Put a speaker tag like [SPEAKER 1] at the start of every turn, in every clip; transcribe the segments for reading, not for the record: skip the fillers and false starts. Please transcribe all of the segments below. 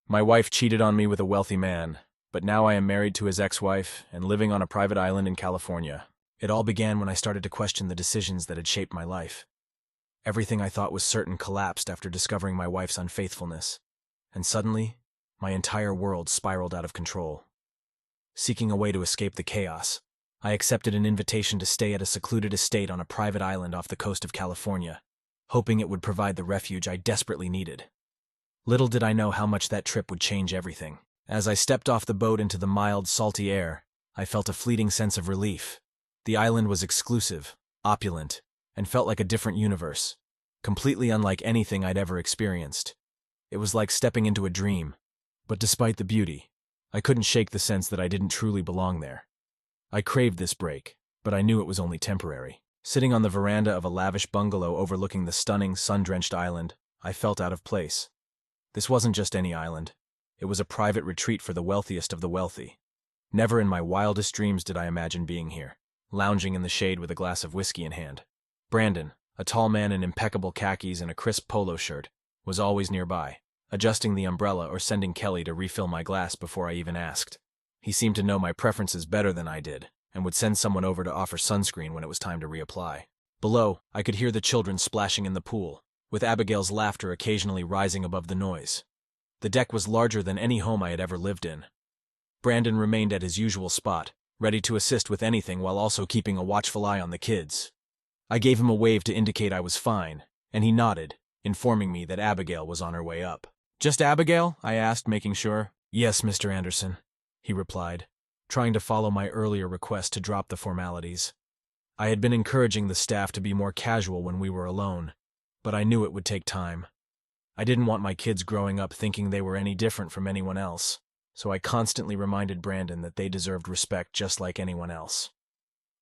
[SPEAKER 1] My wife cheated on me with a wealthy man, but now I am married to his ex-wife and living on a private island in California. It all began when I started to question the decisions that had shaped my life. Everything I thought was certain collapsed after discovering my wife's unfaithfulness, and suddenly, my entire world spiraled out of control. Seeking a way to escape the chaos, I accepted an invitation to stay at a secluded estate on a private island off the coast of California, hoping it would provide the refuge I desperately needed. Little did I know how much that trip would change everything. As I stepped off the boat into the mild, salty air, I felt a fleeting sense of relief. The island was exclusive, opulent, and felt like a different universe, completely unlike anything I'd ever experienced. It was like stepping into a dream, but despite the beauty, I couldn't shake the sense that I didn't truly belong there. I craved this break, but I knew it was only temporary. Sitting on the veranda of a lavish bungalow overlooking the stunning, sun-drenched island, I felt out of place. This wasn't just any island. It was a private retreat for the wealthiest of the wealthy. Never in my wildest dreams did I imagine being here, lounging in the shade with a glass of whiskey in hand. Brandon, a tall man in impeccable khakis and a crisp polo shirt, was always nearby, adjusting the umbrella or sending Kelly to refill my glass before I even asked. He seemed to know my preferences better than I did, and would send someone over to offer sunscreen when it was time to reapply. Below, I could hear the children splashing in the pool, with Abigail's laughter occasionally rising above the noise. The deck was larger than any home I had ever lived in. Brandon remained at his usual spot, ready to assist with anything while also keeping a watchful eye on the kids. I gave him a wave to indicate I was fine, and he nodded, informing me that Abigail was on her way up. "Just Abigail?" I asked, making sure. "Yes, Mr. Anderson," he replied, trying to follow my earlier request to drop the formalities. I had been encouraging the staff to be more casual when we were alone, but I knew it would take time. I didn't want my kids growing up thinking they were any different from anyone else, so I constantly reminded Brandon that they deserved respect just like anyone else.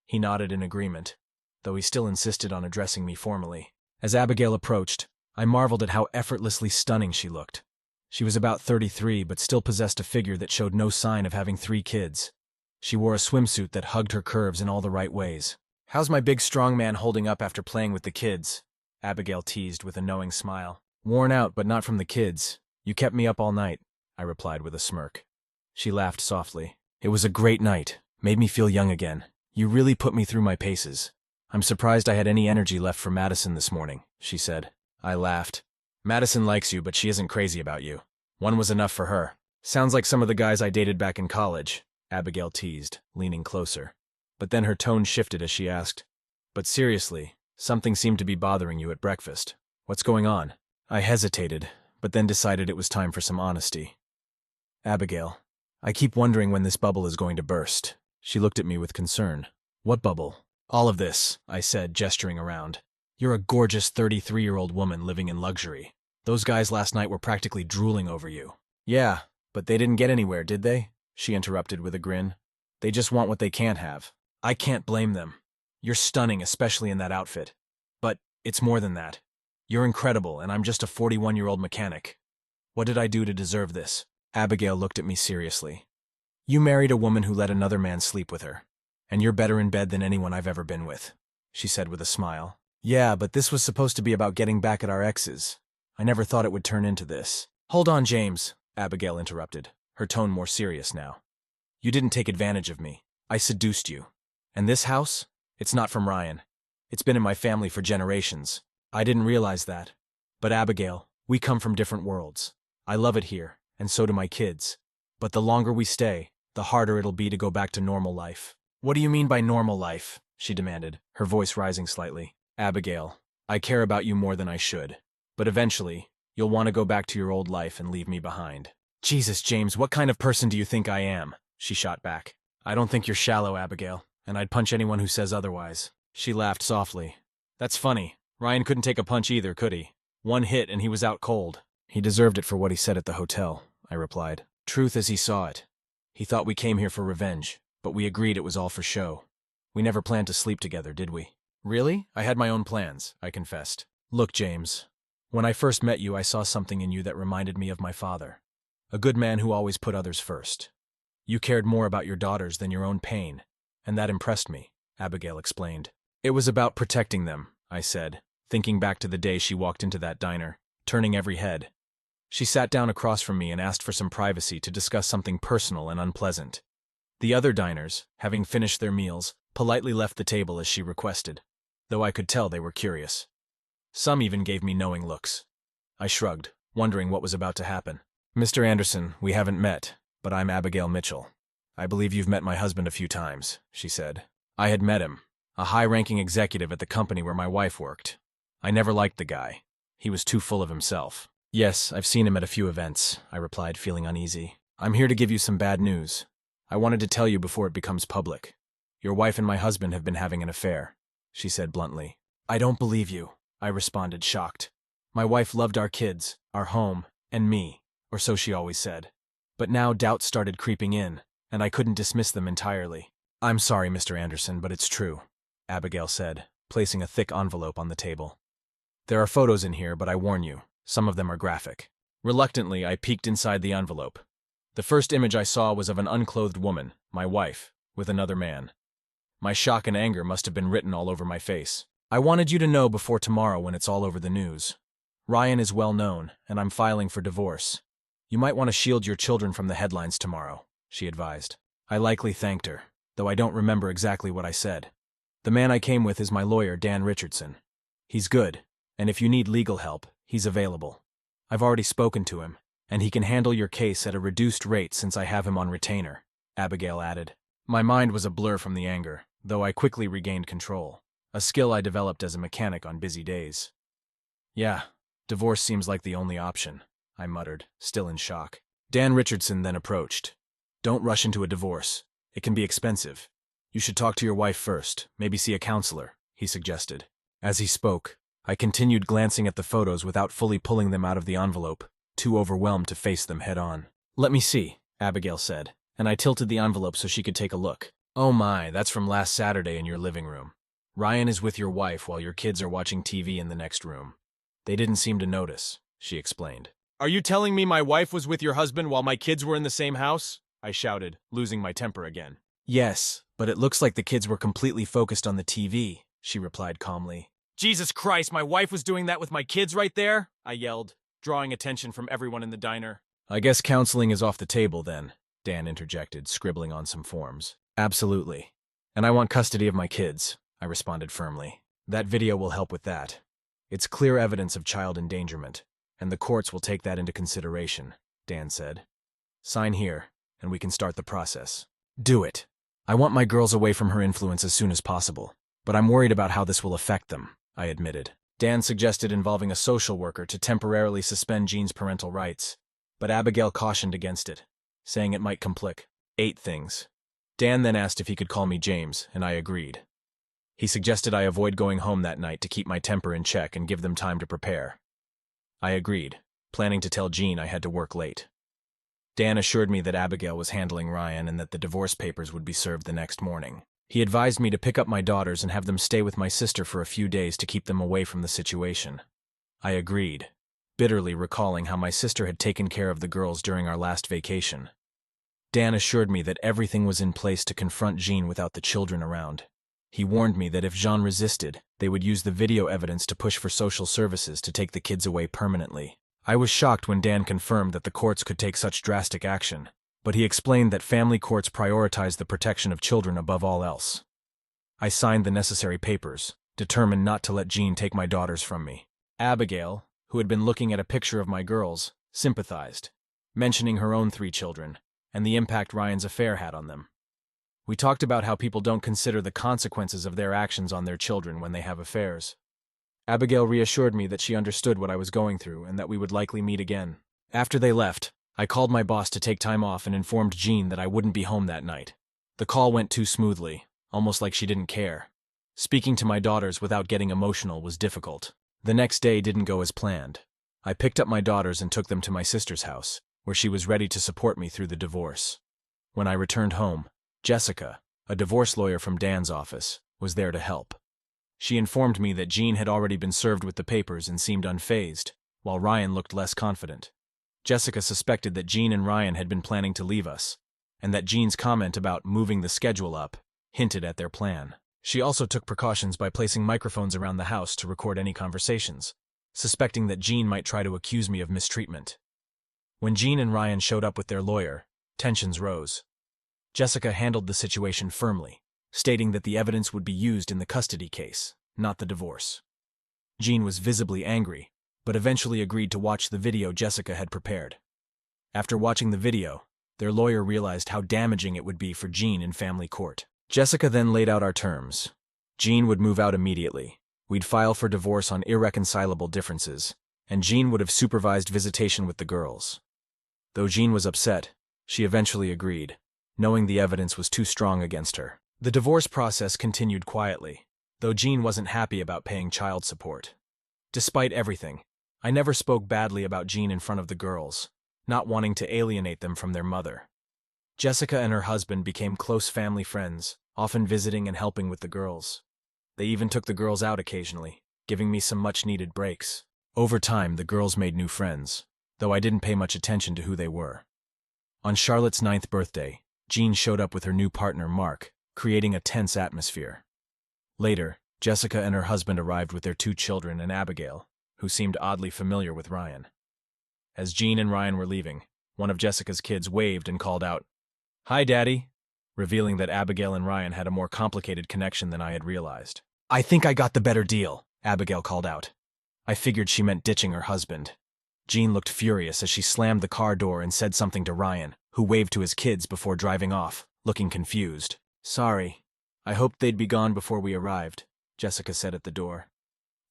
[SPEAKER 1] He nodded in agreement, though he still insisted on addressing me formally. As Abigail approached, I marveled at how effortlessly stunning she looked. She was about 33, but still possessed a figure that showed no sign of having 3 kids. She wore a swimsuit that hugged her curves in all the right ways. "How's my big strong man holding up after playing with the kids?" Abigail teased with a knowing smile. "Worn out, but not from the kids. You kept me up all night," I replied with a smirk. She laughed softly. "It was a great night. Made me feel young again. You really put me through my paces. I'm surprised I had any energy left for Madison this morning," she said. I laughed. "Madison likes you, but she isn't crazy about you. One was enough for her. Sounds like some of the guys I dated back in college," Abigail teased, leaning closer. But then her tone shifted as she asked, "But seriously, something seemed to be bothering you at breakfast. What's going on?" I hesitated, but then decided it was time for some honesty. "Abigail, I keep wondering when this bubble is going to burst." She looked at me with concern. "What bubble?" "All of this," I said, gesturing around. "You're a gorgeous 33-year-old woman living in luxury. Those guys last night were practically drooling over you." "Yeah, but they didn't get anywhere, did they?" she interrupted with a grin. "They just want what they can't have. I can't blame them. You're stunning, especially in that outfit. But it's more than that. You're incredible, and I'm just a 41-year-old mechanic. What did I do to deserve this?" Abigail looked at me seriously. "You married a woman who let another man sleep with her, and you're better in bed than anyone I've ever been with," she said with a smile. "Yeah, but this was supposed to be about getting back at our exes. I never thought it would turn into this." "Hold on, James," Abigail interrupted, her tone more serious now. "You didn't take advantage of me. I seduced you. And this house? It's not from Ryan. It's been in my family for generations. I didn't realize that. But Abigail, we come from different worlds. I love it here, and so do my kids. But the longer we stay, the harder it'll be to go back to normal life." "What do you mean by normal life?" she demanded, her voice rising slightly. "Abigail, I care about you more than I should. But eventually, you'll want to go back to your old life and leave me behind." "Jesus, James, what kind of person do you think I am?" she shot back. "I don't think you're shallow, Abigail, and I'd punch anyone who says otherwise." She laughed softly. "That's funny. Ryan couldn't take a punch either, could he? One hit and he was out cold." "He deserved it for what he said at the hotel," I replied. "Truth as he saw it. He thought we came here for revenge, but we agreed it was all for show. We never planned to sleep together, did we?" "Really? I had my own plans," I confessed. "Look, James, when I first met you, I saw something in you that reminded me of my father. A good man who always put others first. You cared more about your daughters than your own pain, and that impressed me," Abigail explained. "It was about protecting them," I said, thinking back to the day she walked into that diner, turning every head. She sat down across from me and asked for some privacy to discuss something personal and unpleasant. The other diners, having finished their meals, politely left the table as she requested, though I could tell they were curious. Some even gave me knowing looks. I shrugged, wondering what was about to happen. "Mr. Anderson, we haven't met, but I'm Abigail Mitchell. I believe you've met my husband a few times," she said. I had met him, a high-ranking executive at the company where my wife worked. I never liked the guy. He was too full of himself. "Yes, I've seen him at a few events," I replied, feeling uneasy. "I'm here to give you some bad news. I wanted to tell you before it becomes public. Your wife and my husband have been having an affair," she said bluntly. "I don't believe you," I responded, shocked. My wife loved our kids, our home, and me, or so she always said. But now doubts started creeping in, and I couldn't dismiss them entirely. "I'm sorry, Mr. Anderson, but it's true," Abigail said, placing a thick envelope on the table. "There are photos in here, but I warn you, some of them are graphic." Reluctantly, I peeked inside the envelope. The first image I saw was of an unclothed woman, my wife, with another man. My shock and anger must have been written all over my face. "I wanted you to know before tomorrow when it's all over the news. Ryan is well known, and I'm filing for divorce. You might want to shield your children from the headlines tomorrow," she advised. I likely thanked her, though I don't remember exactly what I said. "The man I came with is my lawyer, Dan Richardson. He's good, and if you need legal help, he's available. I've already spoken to him, and he can handle your case at a reduced rate since I have him on retainer," Abigail added. My mind was a blur from the anger, though I quickly regained control, a skill I developed as a mechanic on busy days. "Yeah, divorce seems like the only option," I muttered, still in shock. Dan Richardson then approached. "Don't rush into a divorce. It can be expensive. You should talk to your wife first, maybe see a counselor," he suggested. As he spoke, I continued glancing at the photos without fully pulling them out of the envelope, too overwhelmed to face them head-on. "Let me see," Abigail said, and I tilted the envelope so she could take a look. "Oh my, that's from last Saturday in your living room. Ryan is with your wife while your kids are watching TV in the next room. They didn't seem to notice," she explained. "Are you telling me my wife was with your husband while my kids were in the same house?" I shouted, losing my temper again. "Yes, but it looks like the kids were completely focused on the TV," she replied calmly. "Jesus Christ, my wife was doing that with my kids right there?" I yelled, drawing attention from everyone in the diner. "I guess counseling is off the table then," Dan interjected, scribbling on some forms. "Absolutely. And I want custody of my kids," I responded firmly. "That video will help with that. It's clear evidence of child endangerment, and the courts will take that into consideration," Dan said. "Sign here, and we can start the process." "Do it. I want my girls away from her influence as soon as possible, but I'm worried about how this will affect them," I admitted. Dan suggested involving a social worker to temporarily suspend Jean's parental rights, but Abigail cautioned against it, saying it might complicate 8 things. Dan then asked if he could call me James, and I agreed. He suggested I avoid going home that night to keep my temper in check and give them time to prepare. I agreed, planning to tell Jean I had to work late. Dan assured me that Abigail was handling Ryan and that the divorce papers would be served the next morning. He advised me to pick up my daughters and have them stay with my sister for a few days to keep them away from the situation. I agreed, bitterly recalling how my sister had taken care of the girls during our last vacation. Dan assured me that everything was in place to confront Jean without the children around. He warned me that if Jean resisted, they would use the video evidence to push for social services to take the kids away permanently. I was shocked when Dan confirmed that the courts could take such drastic action, but he explained that family courts prioritize the protection of children above all else. I signed the necessary papers, determined not to let Jean take my daughters from me. Abigail, who had been looking at a picture of my girls, sympathized, mentioning her own 3 children and the impact Ryan's affair had on them. We talked about how people don't consider the consequences of their actions on their children when they have affairs. Abigail reassured me that she understood what I was going through and that we would likely meet again. After they left, I called my boss to take time off and informed Jean that I wouldn't be home that night. The call went too smoothly, almost like she didn't care. Speaking to my daughters without getting emotional was difficult. The next day didn't go as planned. I picked up my daughters and took them to my sister's house, where she was ready to support me through the divorce. When I returned home, Jessica, a divorce lawyer from Dan's office, was there to help. She informed me that Jean had already been served with the papers and seemed unfazed, while Ryan looked less confident. Jessica suspected that Jean and Ryan had been planning to leave us, and that Jean's comment about moving the schedule up hinted at their plan. She also took precautions by placing microphones around the house to record any conversations, suspecting that Jean might try to accuse me of mistreatment. When Jean and Ryan showed up with their lawyer, tensions rose. Jessica handled the situation firmly, stating that the evidence would be used in the custody case, not the divorce. Jean was visibly angry, but eventually agreed to watch the video Jessica had prepared. After watching the video, their lawyer realized how damaging it would be for Jean in family court. Jessica then laid out our terms. Jean would move out immediately. We'd file for divorce on irreconcilable differences, and Jean would have supervised visitation with the girls. Though Jean was upset, she eventually agreed, knowing the evidence was too strong against her. The divorce process continued quietly, though Jean wasn't happy about paying child support. Despite everything, I never spoke badly about Jean in front of the girls, not wanting to alienate them from their mother. Jessica and her husband became close family friends, often visiting and helping with the girls. They even took the girls out occasionally, giving me some much-needed breaks. Over time, the girls made new friends, though I didn't pay much attention to who they were. On Charlotte's 9th birthday, Jean showed up with her new partner, Mark, creating a tense atmosphere. Later, Jessica and her husband arrived with their 2 children and Abigail, who seemed oddly familiar with Ryan. As Jean and Ryan were leaving, one of Jessica's kids waved and called out, "Hi, Daddy," revealing that Abigail and Ryan had a more complicated connection than I had realized. "I think I got the better deal," Abigail called out. I figured she meant ditching her husband. Jean looked furious as she slammed the car door and said something to Ryan, who waved to his kids before driving off, looking confused. "Sorry. I hoped they'd be gone before we arrived," Jessica said at the door.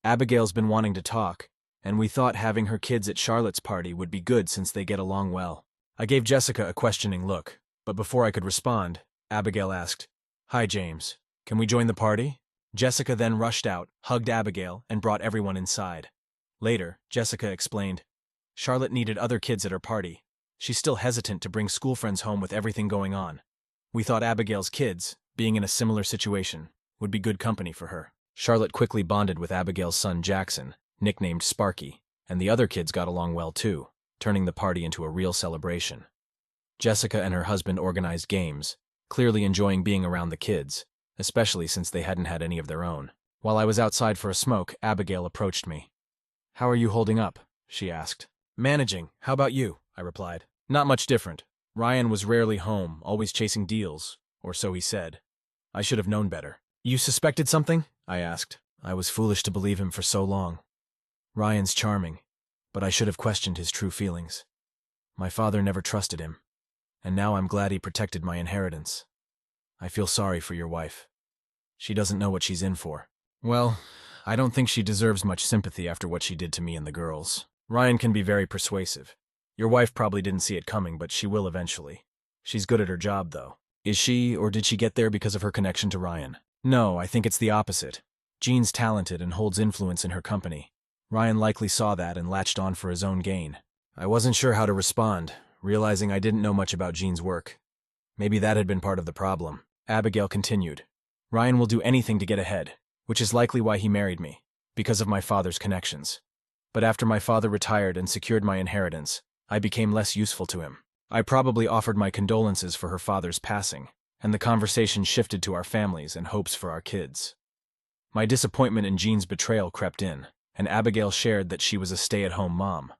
[SPEAKER 1] "Abigail's been wanting to talk, and we thought having her kids at Charlotte's party would be good since they get along well." I gave Jessica a questioning look, but before I could respond, Abigail asked, "Hi, James. Can we join the party?" Jessica then rushed out, hugged Abigail, and brought everyone inside. Later, Jessica explained, "Charlotte needed other kids at her party. She's still hesitant to bring school friends home with everything going on. We thought Abigail's kids, being in a similar situation, would be good company for her." Charlotte quickly bonded with Abigail's son Jackson, nicknamed Sparky, and the other kids got along well too, turning the party into a real celebration. Jessica and her husband organized games, clearly enjoying being around the kids, especially since they hadn't had any of their own. While I was outside for a smoke, Abigail approached me. "How are you holding up?" she asked. "Managing. How about you?" I replied. "Not much different. Ryan was rarely home, always chasing deals, or so he said. I should have known better." "You suspected something?" I asked. I was foolish to believe him for so long. Ryan's charming, but I should have questioned his true feelings. My father never trusted him, and now I'm glad he protected my inheritance. I feel sorry for your wife. She doesn't know what she's in for." "Well, I don't think she deserves much sympathy after what she did to me and the girls. Ryan can be very persuasive. Your wife probably didn't see it coming, but she will eventually. She's good at her job, though." "Is she, or did she get there because of her connection to Ryan?" "No, I think it's the opposite. Jean's talented and holds influence in her company. Ryan likely saw that and latched on for his own gain." I wasn't sure how to respond, realizing I didn't know much about Jean's work. Maybe that had been part of the problem. Abigail continued, "Ryan will do anything to get ahead, which is likely why he married me, because of my father's connections. But after my father retired and secured my inheritance, I became less useful to him. I probably offered my condolences for her father's passing, and the conversation shifted to our families and hopes for our kids. My disappointment in Jean's betrayal crept in, and Abigail shared that she was a stay-at-home mom.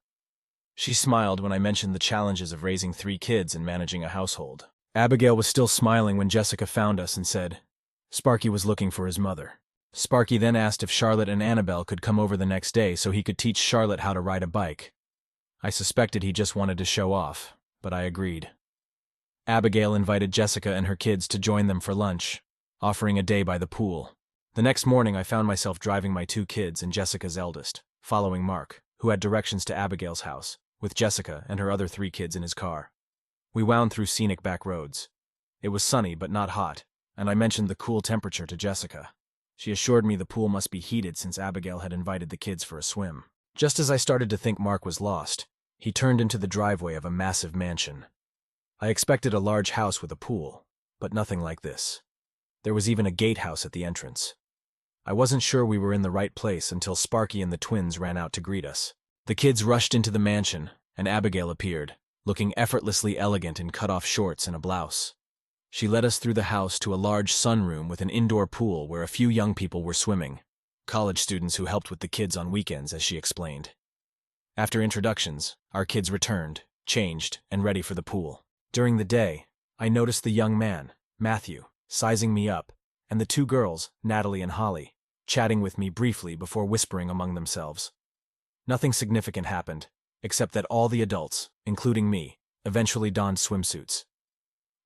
[SPEAKER 1] She smiled when I mentioned the challenges of raising 3 kids and managing a household. Abigail was still smiling when Jessica found us and said, Sparky was looking for his mother. Sparky then asked if Charlotte and Annabelle could come over the next day so he could teach Charlotte how to ride a bike. I suspected he just wanted to show off, but I agreed. Abigail invited Jessica and her kids to join them for lunch, offering a day by the pool. The next morning I found myself driving my 2 kids and Jessica's eldest, following Mark, who had directions to Abigail's house, with Jessica and her other 3 kids in his car. We wound through scenic back roads. It was sunny but not hot, and I mentioned the cool temperature to Jessica. She assured me the pool must be heated since Abigail had invited the kids for a swim. Just as I started to think Mark was lost, he turned into the driveway of a massive mansion. I expected a large house with a pool, but nothing like this. There was even a gatehouse at the entrance. I wasn't sure we were in the right place until Sparky and the twins ran out to greet us. The kids rushed into the mansion, and Abigail appeared, looking effortlessly elegant in cut-off shorts and a blouse. She led us through the house to a large sunroom with an indoor pool where a few young people were swimming, college students who helped with the kids on weekends, as she explained. After introductions, our kids returned, changed, and ready for the pool. During the day, I noticed the young man, Matthew, sizing me up, and the two girls, Natalie and Holly, chatting with me briefly before whispering among themselves. Nothing significant happened, except that all the adults, including me, eventually donned swimsuits.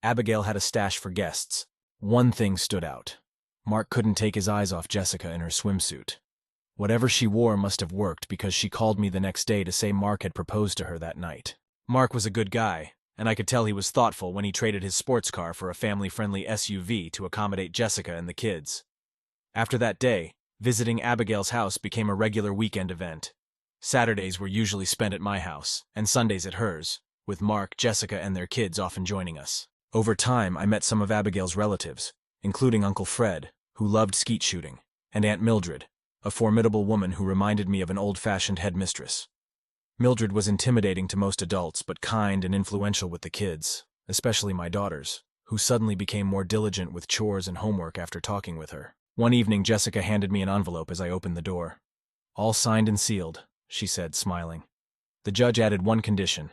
[SPEAKER 1] Abigail had a stash for guests. One thing stood out. Mark couldn't take his eyes off Jessica in her swimsuit. Whatever she wore must have worked because she called me the next day to say Mark had proposed to her that night. Mark was a good guy, and I could tell he was thoughtful when he traded his sports car for a family-friendly SUV to accommodate Jessica and the kids. After that day, visiting Abigail's house became a regular weekend event. Saturdays were usually spent at my house, and Sundays at hers, with Mark, Jessica, and their kids often joining us. Over time, I met some of Abigail's relatives, including Uncle Fred, who loved skeet shooting, and Aunt Mildred, a formidable woman who reminded me of an old-fashioned headmistress. Mildred was intimidating to most adults, but kind and influential with the kids, especially my daughters, who suddenly became more diligent with chores and homework after talking with her. One evening, Jessica handed me an envelope as I opened the door. "All signed and sealed," she said, smiling. The judge added one condition.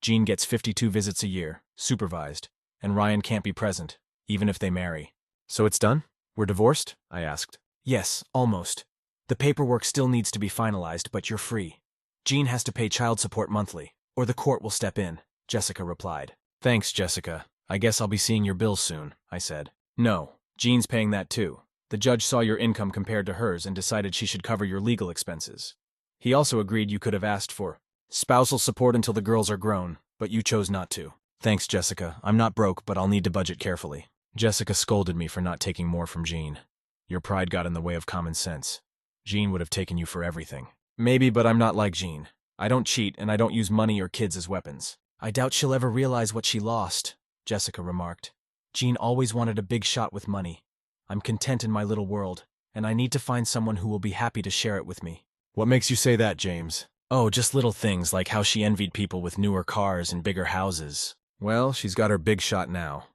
[SPEAKER 1] Jean gets 52 visits a year, supervised, and Ryan can't be present, even if they marry. "So it's done? We're divorced?" I asked. "Yes, almost. The paperwork still needs to be finalized, but you're free. Jean has to pay child support monthly, or the court will step in," Jessica replied. "Thanks, Jessica. I guess I'll be seeing your bills soon," I said. "No, Jean's paying that too. The judge saw your income compared to hers and decided she should cover your legal expenses. He also agreed you could have asked for spousal support until the girls are grown, but you chose not to." "Thanks, Jessica. I'm not broke, but I'll need to budget carefully." Jessica scolded me for not taking more from Jean. "Your pride got in the way of common sense. Jean would have taken you for everything." "Maybe, but I'm not like Jean. I don't cheat, and I don't use money or kids as weapons." "I doubt she'll ever realize what she lost," Jessica remarked. "Jean always wanted a big shot with money. I'm content in my little world, and I need to find someone who will be happy to share it with me." "What makes you say that, James?" "Oh, just little things like how she envied people with newer cars and bigger houses." "Well, she's got her big shot now.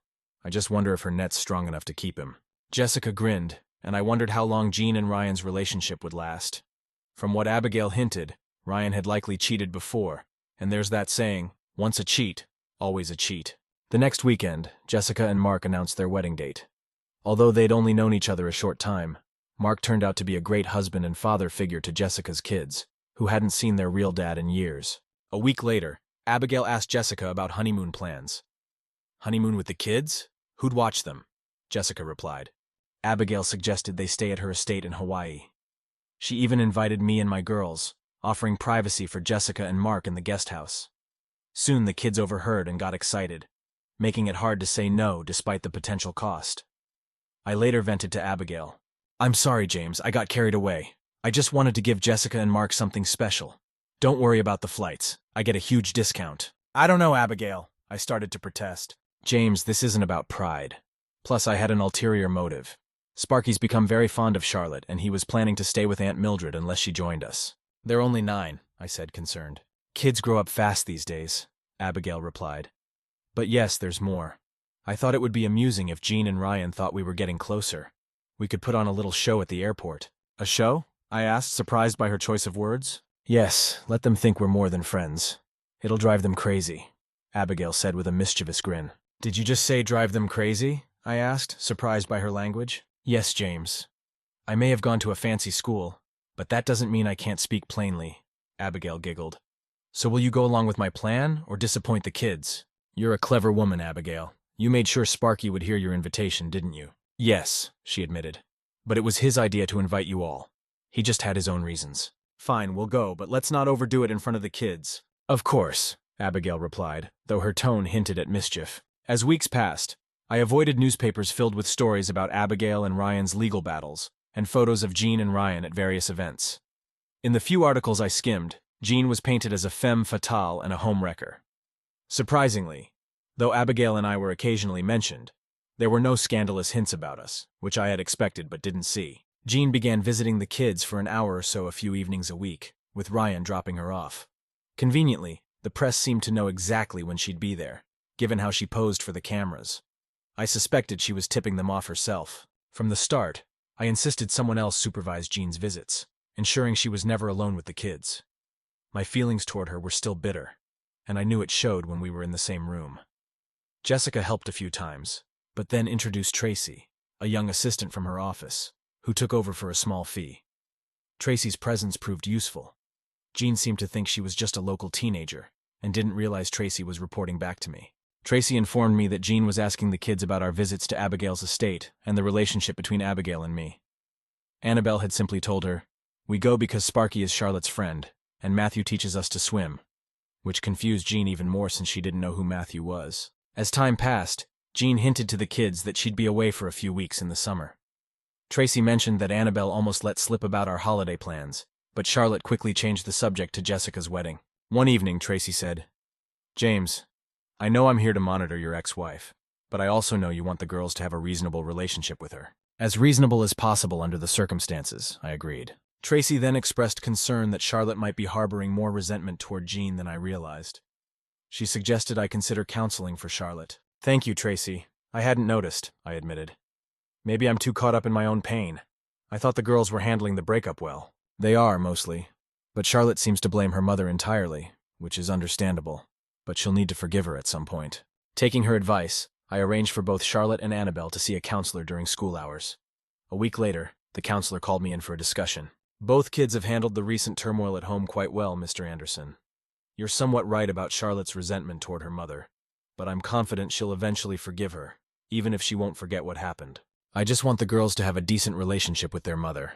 [SPEAKER 1] I just wonder if her net's strong enough to keep him." Jessica grinned, and I wondered how long Jean and Ryan's relationship would last. From what Abigail hinted, Ryan had likely cheated before, and there's that saying, once a cheat, always a cheat. The next weekend, Jessica and Mark announced their wedding date. Although they'd only known each other a short time, Mark turned out to be a great husband and father figure to Jessica's kids, who hadn't seen their real dad in years. A week later, Abigail asked Jessica about honeymoon plans. "Honeymoon with the kids? Who'd watch them?" Jessica replied. Abigail suggested they stay at her estate in Hawaii. She even invited me and my girls, offering privacy for Jessica and Mark in the guest house. Soon the kids overheard and got excited, making it hard to say no despite the potential cost. I later vented to Abigail. "I'm sorry, James, I got carried away. I just wanted to give Jessica and Mark something special. Don't worry about the flights. I get a huge discount." "I don't know, Abigail," I started to protest. "James, this isn't about pride. Plus, I had an ulterior motive. Sparky's become very fond of Charlotte, and he was planning to stay with Aunt Mildred unless she joined us." "They're only 9, I said, concerned. "Kids grow up fast these days," Abigail replied. "But yes, there's more. I thought it would be amusing if Jean and Ryan thought we were getting closer. We could put on a little show at the airport." "A show?" I asked, surprised by her choice of words. "Yes, let them think we're more than friends. It'll drive them crazy," Abigail said with a mischievous grin. "Did you just say drive them crazy?" I asked, surprised by her language. "Yes, James. I may have gone to a fancy school, but that doesn't mean I can't speak plainly," Abigail giggled. "So will you go along with my plan, or disappoint the kids? You're a clever woman, Abigail. You made sure Sparky would hear your invitation, didn't you?" "Yes," she admitted. "But it was his idea to invite you all. He just had his own reasons." "Fine, we'll go, but let's not overdo it in front of the kids." "Of course," Abigail replied, though her tone hinted at mischief. As weeks passed, I avoided newspapers filled with stories about Abigail and Ryan's legal battles, and photos of Jean and Ryan at various events. In the few articles I skimmed, Jean was painted as a femme fatale and a homewrecker. Surprisingly, though Abigail and I were occasionally mentioned, there were no scandalous hints about us, which I had expected but didn't see. Jean began visiting the kids for an hour or so a few evenings a week, with Ryan dropping her off. Conveniently, the press seemed to know exactly when she'd be there, given how she posed for the cameras. I suspected she was tipping them off herself. From the start, I insisted someone else supervise Jean's visits, ensuring she was never alone with the kids. My feelings toward her were still bitter, and I knew it showed when we were in the same room. Jessica helped a few times, but then introduced Tracy, a young assistant from her office, who took over for a small fee. Tracy's presence proved useful. Jean seemed to think she was just a local teenager, and didn't realize Tracy was reporting back to me. Tracy informed me that Jean was asking the kids about our visits to Abigail's estate and the relationship between Abigail and me. Annabelle had simply told her, "We go because Sparky is Charlotte's friend, and Matthew teaches us to swim," which confused Jean even more since she didn't know who Matthew was. As time passed, Jean hinted to the kids that she'd be away for a few weeks in the summer. Tracy mentioned that Annabelle almost let slip about our holiday plans, but Charlotte quickly changed the subject to Jessica's wedding. One evening, Tracy said, "James, I know I'm here to monitor your ex-wife, but I also know you want the girls to have a reasonable relationship with her." "As reasonable as possible under the circumstances," I agreed. Tracy then expressed concern that Charlotte might be harboring more resentment toward Jean than I realized. She suggested I consider counseling for Charlotte. "Thank you, Tracy. I hadn't noticed," I admitted. "Maybe I'm too caught up in my own pain. I thought the girls were handling the breakup well." "They are, mostly. But Charlotte seems to blame her mother entirely, which is understandable. But she'll need to forgive her at some point." Taking her advice, I arranged for both Charlotte and Annabelle to see a counselor during school hours. A week later, the counselor called me in for a discussion. "Both kids have handled the recent turmoil at home quite well, Mr. Anderson. You're somewhat right about Charlotte's resentment toward her mother, but I'm confident she'll eventually forgive her, even if she won't forget what happened. I just want the girls to have a decent relationship with their mother.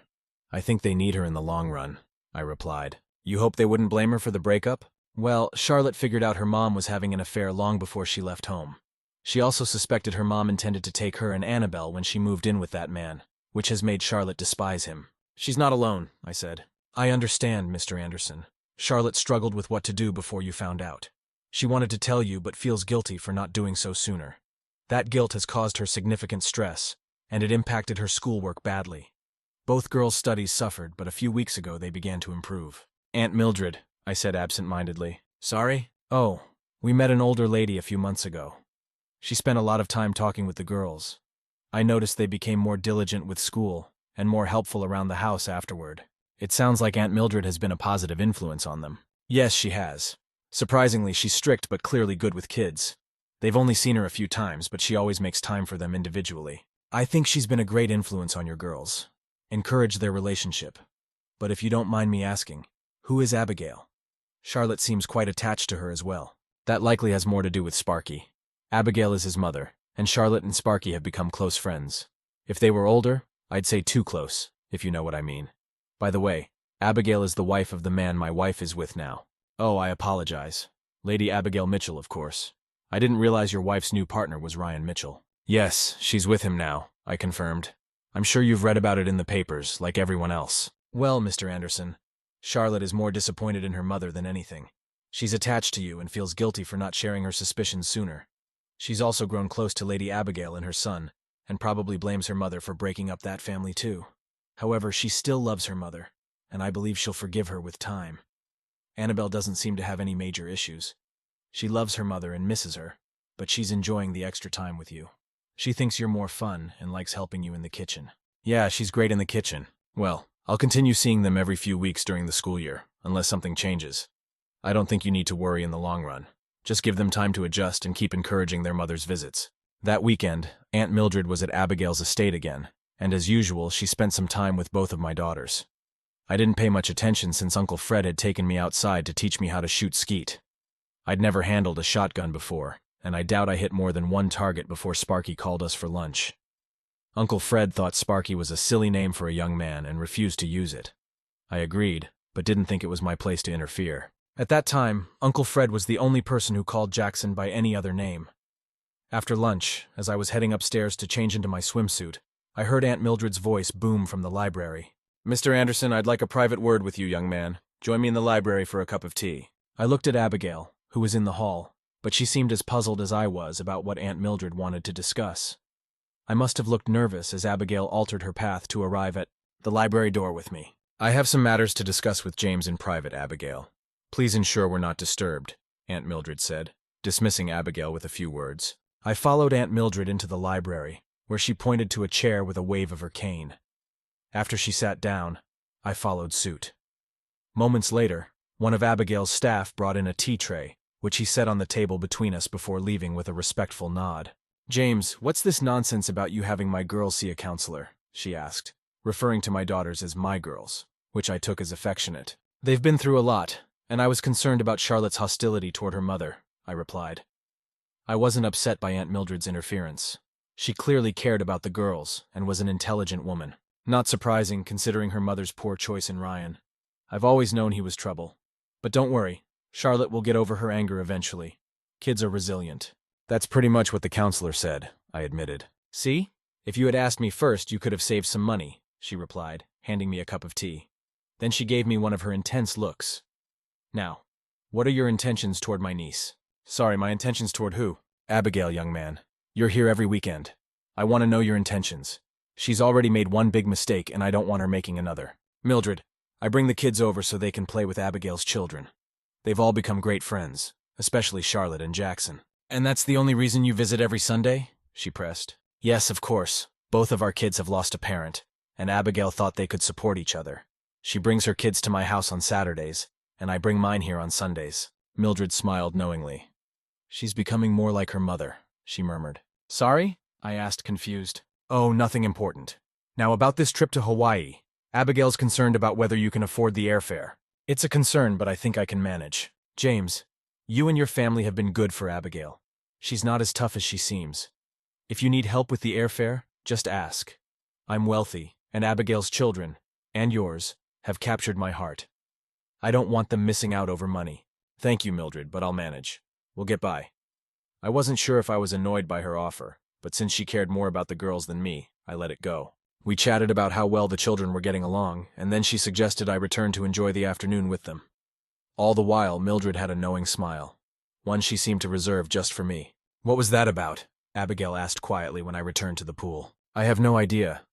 [SPEAKER 1] I think they need her in the long run," I replied. "You hope they wouldn't blame her for the breakup?" "Well, Charlotte figured out her mom was having an affair long before she left home. She also suspected her mom intended to take her and Annabelle when she moved in with that man, which has made Charlotte despise him." "She's not alone," I said. "I understand, Mr. Anderson. Charlotte struggled with what to do before you found out. She wanted to tell you but feels guilty for not doing so sooner. That guilt has caused her significant stress, and it impacted her schoolwork badly. Both girls' studies suffered, but a few weeks ago they began to improve." "Aunt Mildred," I said absent-mindedly. "Sorry?" "Oh, we met an older lady a few months ago. She spent a lot of time talking with the girls. I noticed they became more diligent with school and more helpful around the house afterward. It sounds like Aunt Mildred has been a positive influence on them." "Yes, she has. Surprisingly, she's strict but clearly good with kids. They've only seen her a few times, but she always makes time for them individually. I think she's been a great influence on your girls. Encourage their relationship. But if you don't mind me asking, who is Abigail? Charlotte seems quite attached to her as well." "That likely has more to do with Sparky. Abigail is his mother, and Charlotte and Sparky have become close friends. If they were older, I'd say too close, if you know what I mean. By the way, Abigail is the wife of the man my wife is with now." "Oh, I apologize. Lady Abigail Mitchell, of course. I didn't realize your wife's new partner was Ryan Mitchell." "Yes, she's with him now," I confirmed. "I'm sure you've read about it in the papers, like everyone else." "Well, Mr. Anderson, Charlotte is more disappointed in her mother than anything. She's attached to you and feels guilty for not sharing her suspicions sooner. She's also grown close to Lady Abigail and her son, and probably blames her mother for breaking up that family too. However, she still loves her mother, and I believe she'll forgive her with time. Annabelle doesn't seem to have any major issues. She loves her mother and misses her, but she's enjoying the extra time with you. She thinks you're more fun and likes helping you in the kitchen." "Yeah, she's great in the kitchen. Well, I'll continue seeing them every few weeks during the school year, unless something changes. I don't think you need to worry in the long run. Just give them time to adjust and keep encouraging their mother's visits." That weekend, Aunt Mildred was at Abigail's estate again, and as usual, she spent some time with both of my daughters. I didn't pay much attention since Uncle Fred had taken me outside to teach me how to shoot skeet. I'd never handled a shotgun before, and I doubt I hit more than one target before Sparky called us for lunch. Uncle Fred thought Sparky was a silly name for a young man and refused to use it. I agreed, but didn't think it was my place to interfere. At that time, Uncle Fred was the only person who called Jackson by any other name. After lunch, as I was heading upstairs to change into my swimsuit, I heard Aunt Mildred's voice boom from the library. "Mr. Anderson, I'd like a private word with you, young man. Join me in the library for a cup of tea." I looked at Abigail, who was in the hall, but she seemed as puzzled as I was about what Aunt Mildred wanted to discuss. I must have looked nervous as Abigail altered her path to arrive at the library door with me. "I have some matters to discuss with James in private, Abigail. Please ensure we're not disturbed," Aunt Mildred said, dismissing Abigail with a few words. I followed Aunt Mildred into the library, where she pointed to a chair with a wave of her cane. After she sat down, I followed suit. Moments later, one of Abigail's staff brought in a tea tray, which he set on the table between us before leaving with a respectful nod. "James, what's this nonsense about you having my girls see a counselor?" she asked, referring to my daughters as my girls, which I took as affectionate. "They've been through a lot, and I was concerned about Charlotte's hostility toward her mother," I replied. I wasn't upset by Aunt Mildred's interference. She clearly cared about the girls and was an intelligent woman. Not surprising, considering her mother's poor choice in Ryan. I've always known he was trouble. But don't worry, Charlotte will get over her anger eventually. Kids are resilient. "That's pretty much what the counselor said," I admitted. "See? If you had asked me first, you could have saved some money," she replied, handing me a cup of tea. Then she gave me one of her intense looks. "Now, what are your intentions toward my niece?" "Sorry, my intentions toward who?" "Abigail, young man. You're here every weekend. I want to know your intentions. She's already made one big mistake, and I don't want her making another." "Mildred, I bring the kids over so they can play with Abigail's children. They've all become great friends, especially Charlotte and Jackson." "And that's the only reason you visit every Sunday?" she pressed. "Yes, of course. Both of our kids have lost a parent, and Abigail thought they could support each other. She brings her kids to my house on Saturdays, and I bring mine here on Sundays." Mildred smiled knowingly. "She's becoming more like her mother," she murmured. "Sorry?" I asked, confused. "Oh, nothing important. Now, about this trip to Hawaii. Abigail's concerned about whether you can afford the airfare." "It's a concern, but I think I can manage. James, you and your family have been good for Abigail. She's not as tough as she seems. If you need help with the airfare, just ask. I'm wealthy, and Abigail's children, and yours, have captured my heart. I don't want them missing out over money." "Thank you, Mildred, but I'll manage. We'll get by." I wasn't sure if I was annoyed by her offer, but since she cared more about the girls than me, I let it go. We chatted about how well the children were getting along, and then she suggested I return to enjoy the afternoon with them. All the while, Mildred had a knowing smile, one she seemed to reserve just for me. "What was that about?" Abigail asked quietly when I returned to the pool. "I have no idea.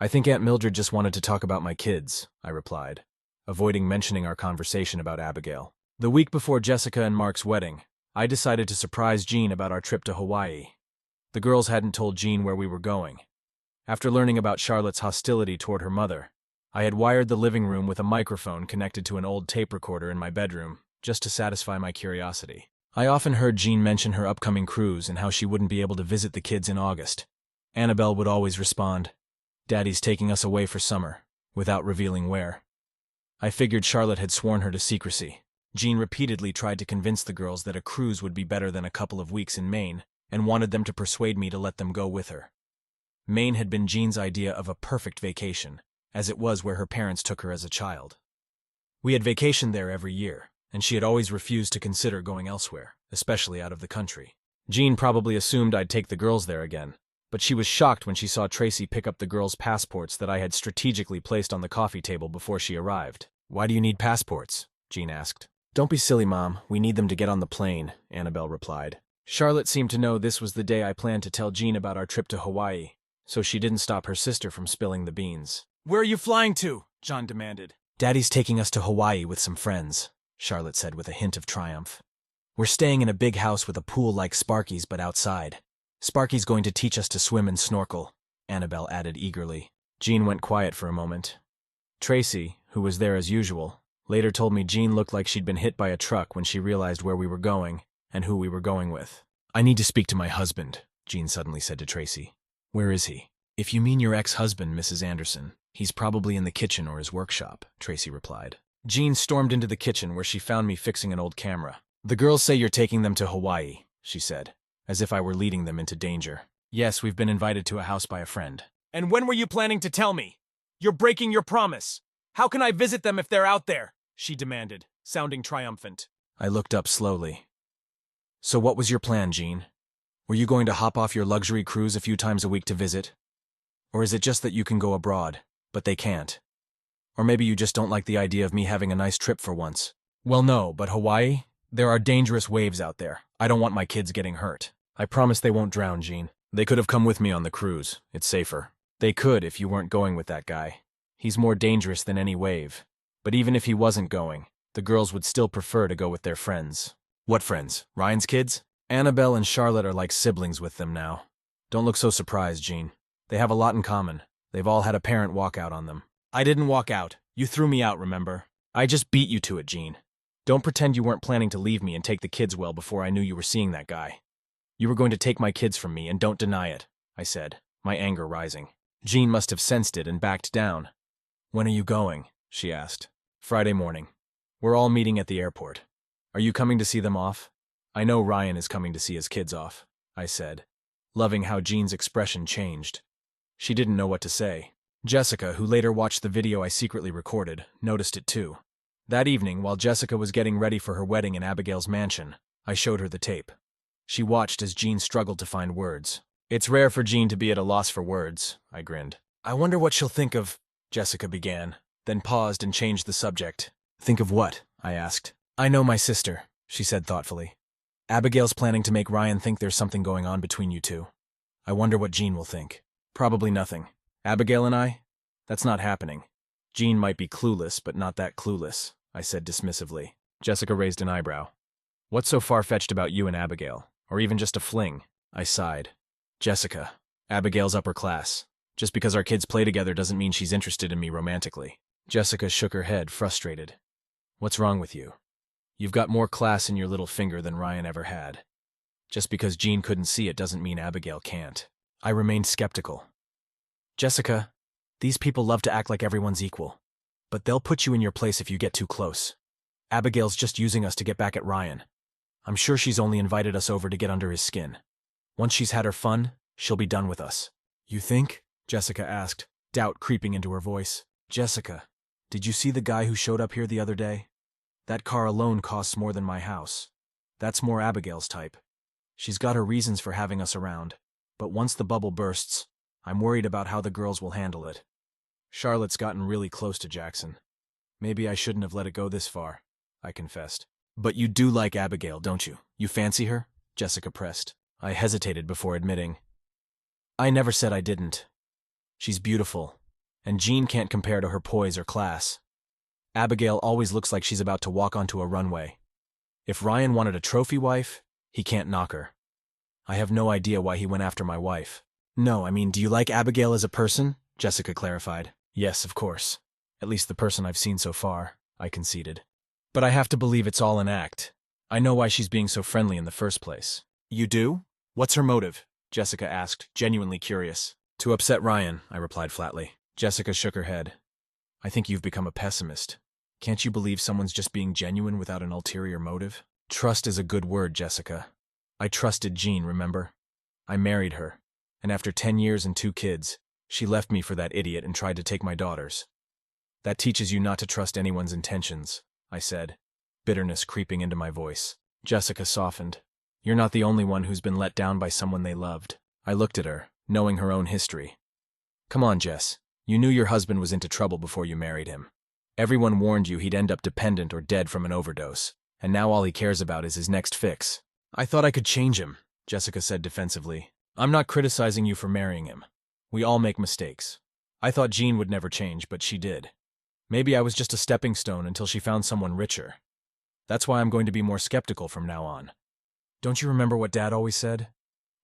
[SPEAKER 1] I think Aunt Mildred just wanted to talk about my kids," I replied, avoiding mentioning our conversation about Abigail. The week before Jessica and Mark's wedding, I decided to surprise Jean about our trip to Hawaii. The girls hadn't told Jean where we were going. After learning about Charlotte's hostility toward her mother, I had wired the living room with a microphone connected to an old tape recorder in my bedroom, just to satisfy my curiosity. I often heard Jean mention her upcoming cruise and how she wouldn't be able to visit the kids in August. Annabelle would always respond, "Daddy's taking us away for summer," without revealing where. I figured Charlotte had sworn her to secrecy. Jean repeatedly tried to convince the girls that a cruise would be better than a couple of weeks in Maine, and wanted them to persuade me to let them go with her. Maine had been Jean's idea of a perfect vacation, as it was where her parents took her as a child. We had vacationed there every year, and she had always refused to consider going elsewhere, especially out of the country. Jean probably assumed I'd take the girls there again, but she was shocked when she saw Tracy pick up the girls' passports that I had strategically placed on the coffee table before she arrived. "Why do you need passports?" Jean asked. "Don't be silly, Mom. We need them to get on the plane," Annabelle replied. Charlotte seemed to know this was the day I planned to tell Jean about our trip to Hawaii, so she didn't stop her sister from spilling the beans. "Where are you flying to?" John demanded. "Daddy's taking us to Hawaii with some friends," Charlotte said with a hint of triumph. "We're staying in a big house with a pool like Sparky's but outside. Sparky's going to teach us to swim and snorkel," Annabelle added eagerly. Jean went quiet for a moment. Tracy, who was there as usual, later told me Jean looked like she'd been hit by a truck when she realized where we were going and who we were going with. "I need to speak to my husband," Jean suddenly said to Tracy. "Where is he?" "If you mean your ex-husband, Mrs. Anderson, he's probably in the kitchen or his workshop," Tracy replied. Jean stormed into the kitchen where she found me fixing an old camera. "The girls say you're taking them to Hawaii," she said, as if I were leading them into danger. "Yes, we've been invited to a house by a friend." "And when were you planning to tell me? You're breaking your promise. How can I visit them if they're out there?" she demanded, sounding triumphant. I looked up slowly. "So what was your plan, Jean? Were you going to hop off your luxury cruise a few times a week to visit? Or is it just that you can go abroad, but they can't? Or maybe you just don't like the idea of me having a nice trip for once?" "Well, no, but Hawaii? There are dangerous waves out there. I don't want my kids getting hurt." "I promise they won't drown, Jean. They could have come with me on the cruise. It's safer." "They could if you weren't going with that guy. He's more dangerous than any wave. But even if he wasn't going, the girls would still prefer to go with their friends." "What friends? Ryan's kids?" "Annabelle and Charlotte are like siblings with them now. Don't look so surprised, Jean. They have a lot in common. They've all had a parent walk out on them." "I didn't walk out. You threw me out, remember?" "I just beat you to it, Jean. Don't pretend you weren't planning to leave me and take the kids well before I knew you were seeing that guy. You were going to take my kids from me, and don't deny it, I said, my anger rising. Jean must have sensed it and backed down. When are you going? She asked. Friday morning. We're all meeting at the airport. Are you coming to see them off? I know Ryan is coming to see his kids off, I said, loving how Jean's expression changed. She didn't know what to say. Jessica, who later watched the video I secretly recorded, noticed it too. That evening, while Jessica was getting ready for her wedding in Abigail's mansion, I showed her the tape. She watched as Jean struggled to find words. It's rare for Jean to be at a loss for words, I grinned. I wonder what she'll think of, Jessica began, then paused and changed the subject. Think of what? I asked. I know my sister, she said thoughtfully. Abigail's planning to make Ryan think there's something going on between you two. I wonder what Jean will think. Probably nothing. Abigail and I? That's not happening. Jean might be clueless, but not that clueless, I said dismissively. Jessica raised an eyebrow. What's so far-fetched about you and Abigail? Or even just a fling? I sighed. Jessica, Abigail's upper class. Just because our kids play together doesn't mean she's interested in me romantically. Jessica shook her head, frustrated. What's wrong with you? You've got more class in your little finger than Ryan ever had. Just because Jean couldn't see it doesn't mean Abigail can't. I remained skeptical. Jessica, these people love to act like everyone's equal. But they'll put you in your place if you get too close. Abigail's just using us to get back at Ryan. I'm sure she's only invited us over to get under his skin. Once she's had her fun, she'll be done with us. You think? Jessica asked, doubt creeping into her voice. Jessica, did you see the guy who showed up here the other day? That car alone costs more than my house. That's more Abigail's type. She's got her reasons for having us around, but once the bubble bursts, I'm worried about how the girls will handle it. Charlotte's gotten really close to Jackson. Maybe I shouldn't have let it go this far, I confessed. But you do like Abigail, don't you? You fancy her? Jessica pressed. I hesitated before admitting. I never said I didn't. She's beautiful, and Jean can't compare to her poise or class. Abigail always looks like she's about to walk onto a runway. If Ryan wanted a trophy wife, he can't knock her. I have no idea why he went after my wife. No, I mean, do you like Abigail as a person? Jessica clarified. Yes, of course. At least the person I've seen so far, I conceded. But I have to believe it's all an act. I know why she's being so friendly in the first place. You do? What's her motive? Jessica asked, genuinely curious. To upset Ryan, I replied flatly. Jessica shook her head. I think you've become a pessimist. Can't you believe someone's just being genuine without an ulterior motive? Trust is a good word, Jessica. I trusted Jean, remember? I married her, and after 10 years and 2 kids, she left me for that idiot and tried to take my daughters. That teaches you not to trust anyone's intentions, I said, bitterness creeping into my voice. Jessica softened. You're not the only one who's been let down by someone they loved. I looked at her, knowing her own history. Come on, Jess. You knew your husband was into trouble before you married him. Everyone warned you he'd end up dependent or dead from an overdose, and now all he cares about is his next fix. I thought I could change him, Jessica said defensively. I'm not criticizing you for marrying him. We all make mistakes. I thought Jean would never change, but she did. Maybe I was just a stepping stone until she found someone richer. That's why I'm going to be more skeptical from now on. Don't you remember what Dad always said?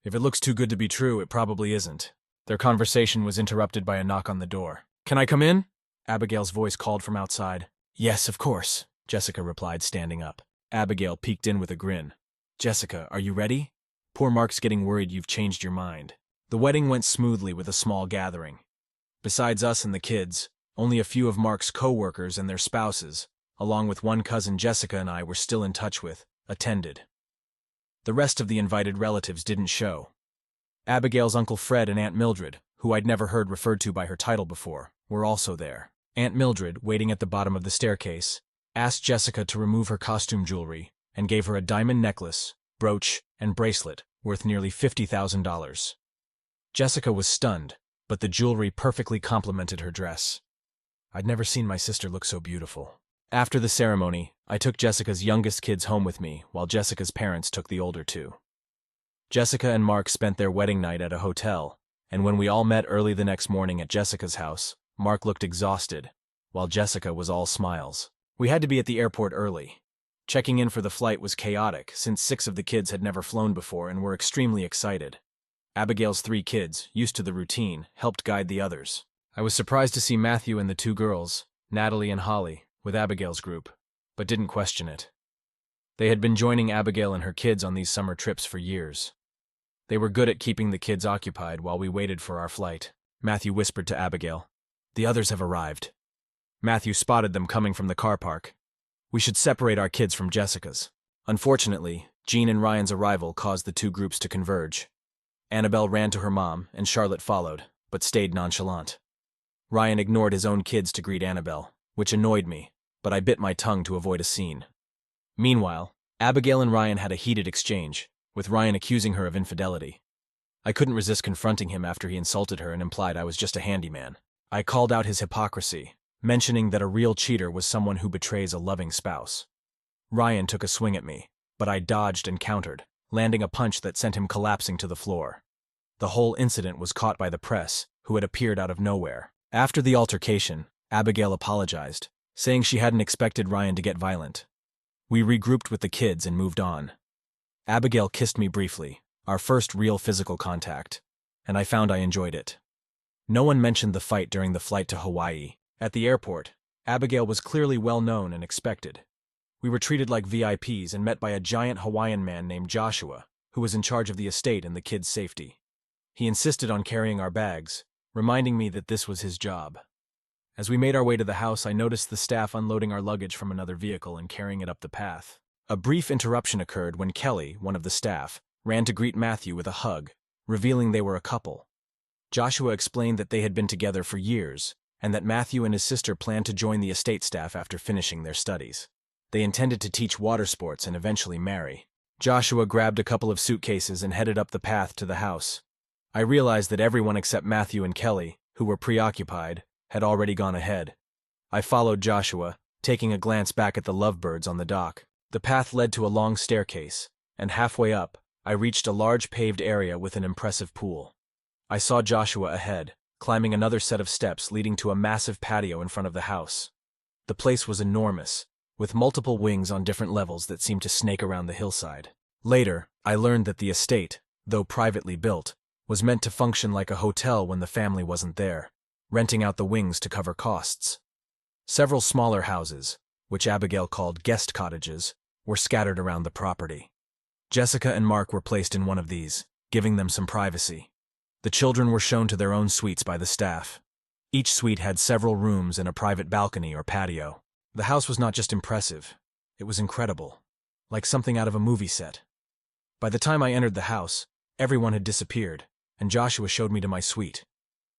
[SPEAKER 1] If it looks too good to be true, it probably isn't. Their conversation was interrupted by a knock on the door. Can I come in? Abigail's voice called from outside. Yes, of course, Jessica replied, standing up. Abigail peeked in with a grin. Jessica, are you ready? Poor Mark's getting worried you've changed your mind. The wedding went smoothly with a small gathering. Besides us and the kids, only a few of Mark's co-workers and their spouses, along with one cousin Jessica and I were still in touch with, attended. The rest of the invited relatives didn't show. Abigail's Uncle Fred and Aunt Mildred, who I'd never heard referred to by her title before, were also there. Aunt Mildred, waiting at the bottom of the staircase, asked Jessica to remove her costume jewelry and gave her a diamond necklace, brooch, and bracelet worth nearly $50,000. Jessica was stunned, but the jewelry perfectly complemented her dress. I'd never seen my sister look so beautiful. After the ceremony, I took Jessica's youngest kids home with me, while Jessica's parents took the older 2. Jessica and Mark spent their wedding night at a hotel, and when we all met early the next morning at Jessica's house, Mark looked exhausted, while Jessica was all smiles. We had to be at the airport early. Checking in for the flight was chaotic, since 6 of the kids had never flown before and were extremely excited. Abigail's 3 kids, used to the routine, helped guide the others. I was surprised to see Matthew and the 2 girls, Natalie and Holly, with Abigail's group, but didn't question it. They had been joining Abigail and her kids on these summer trips for years. They were good at keeping the kids occupied while we waited for our flight. Matthew whispered to Abigail, "The others have arrived." Matthew spotted them coming from the car park. "We should separate our kids from Jessica's." Unfortunately, Jean and Ryan's arrival caused the two groups to converge. Annabelle ran to her mom, and Charlotte followed, but stayed nonchalant. Ryan ignored his own kids to greet Annabelle, which annoyed me, but I bit my tongue to avoid a scene. Meanwhile, Abigail and Ryan had a heated exchange, with Ryan accusing her of infidelity. I couldn't resist confronting him after he insulted her and implied I was just a handyman. I called out his hypocrisy, mentioning that a real cheater was someone who betrays a loving spouse. Ryan took a swing at me, but I dodged and countered, landing a punch that sent him collapsing to the floor. The whole incident was caught by the press, who had appeared out of nowhere. After the altercation, Abigail apologized, saying she hadn't expected Ryan to get violent. We regrouped with the kids and moved on. Abigail kissed me briefly, our first real physical contact, and I found I enjoyed it. No one mentioned the fight during the flight to Hawaii. At the airport, Abigail was clearly well known and expected. We were treated like VIPs and met by a giant Hawaiian man named Joshua, who was in charge of the estate and the kids' safety. He insisted on carrying our bags, reminding me that this was his job. As we made our way to the house, I noticed the staff unloading our luggage from another vehicle and carrying it up the path. A brief interruption occurred when Kelly, one of the staff, ran to greet Matthew with a hug, revealing they were a couple. Joshua explained that they had been together for years, and that Matthew and his sister planned to join the estate staff after finishing their studies. They intended to teach water sports and eventually marry. Joshua grabbed a couple of suitcases and headed up the path to the house. I realized that everyone except Matthew and Kelly, who were preoccupied, had already gone ahead. I followed Joshua, taking a glance back at the lovebirds on the dock. The path led to a long staircase, and halfway up, I reached a large paved area with an impressive pool. I saw Joshua ahead, climbing another set of steps leading to a massive patio in front of the house. The place was enormous, with multiple wings on different levels that seemed to snake around the hillside. Later, I learned that the estate, though privately built, was meant to function like a hotel when the family wasn't there, renting out the wings to cover costs. Several smaller houses, which Abigail called guest cottages, were scattered around the property. Jessica and Mark were placed in one of these, giving them some privacy. The children were shown to their own suites by the staff. Each suite had several rooms and a private balcony or patio. The house was not just impressive, it was incredible, like something out of a movie set. By the time I entered the house, everyone had disappeared, and Joshua showed me to my suite.